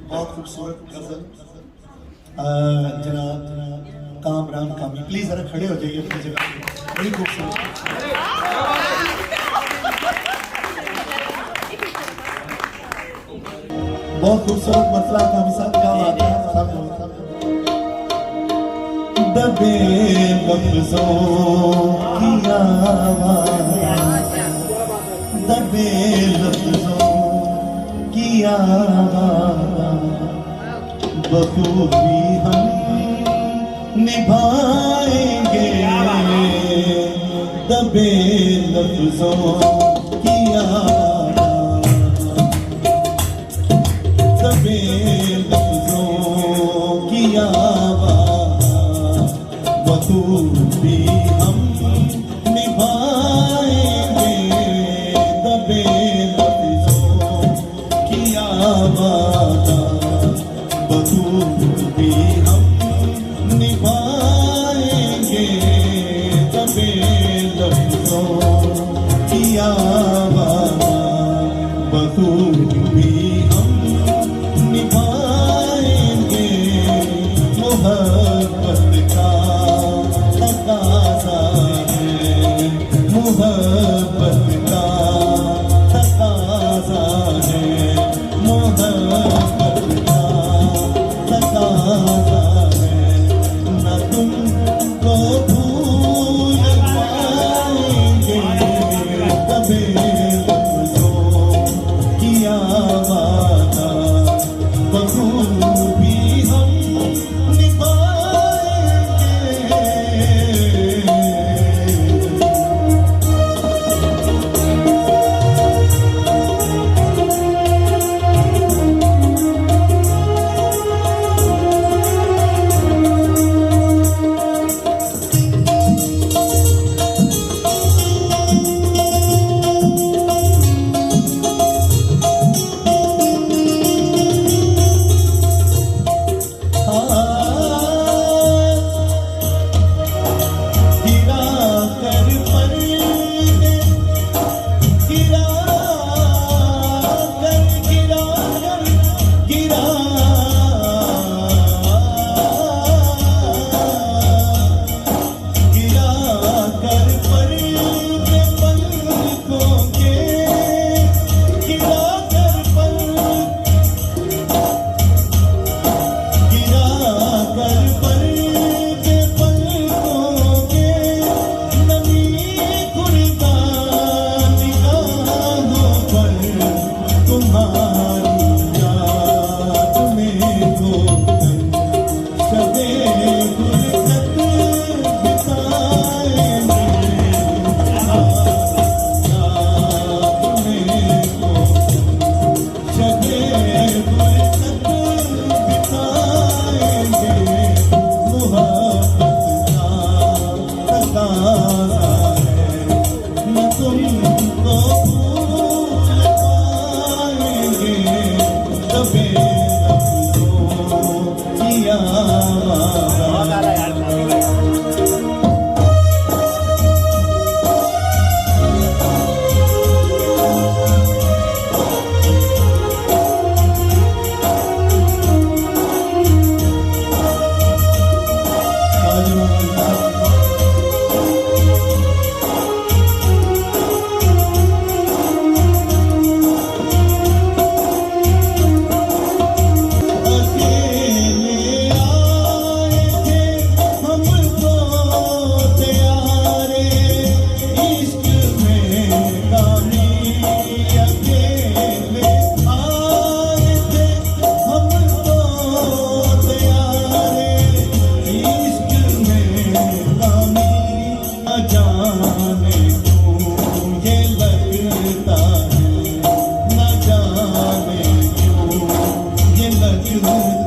बहुत खूबसूरत गजल। जनाब कामरान कामी, प्लीज जरा खड़े हो जाइए अपनी जगह पे, बड़ी खूबसूरत। बहुत खूबसूरत मसला कामी साहब, क्या बात है। दबे लफ्जों की आवाज़, दबे लफ्जों की आवाज़ बखूबी हम निभाएंगे। दबे लफ्जों की आवाज़, दबे लफ्जों की आवाज़ बखूबी हम निभाएंगे। दबे लफ्जों की आवाज़ बखूबी हम निभाएंगे। दबे लफ्जों की आवाज़ बखूबी हम निभाएंगे। मोहब्बत का तकाज़ा है, मोहब्बत का तकाज़ा है, मोहब्बत का तकाज़ा है। न तुमको भूल पाएंगे। दबे लफ्ज़ों की आवाज़ बखूबी हम निभाएंगे। you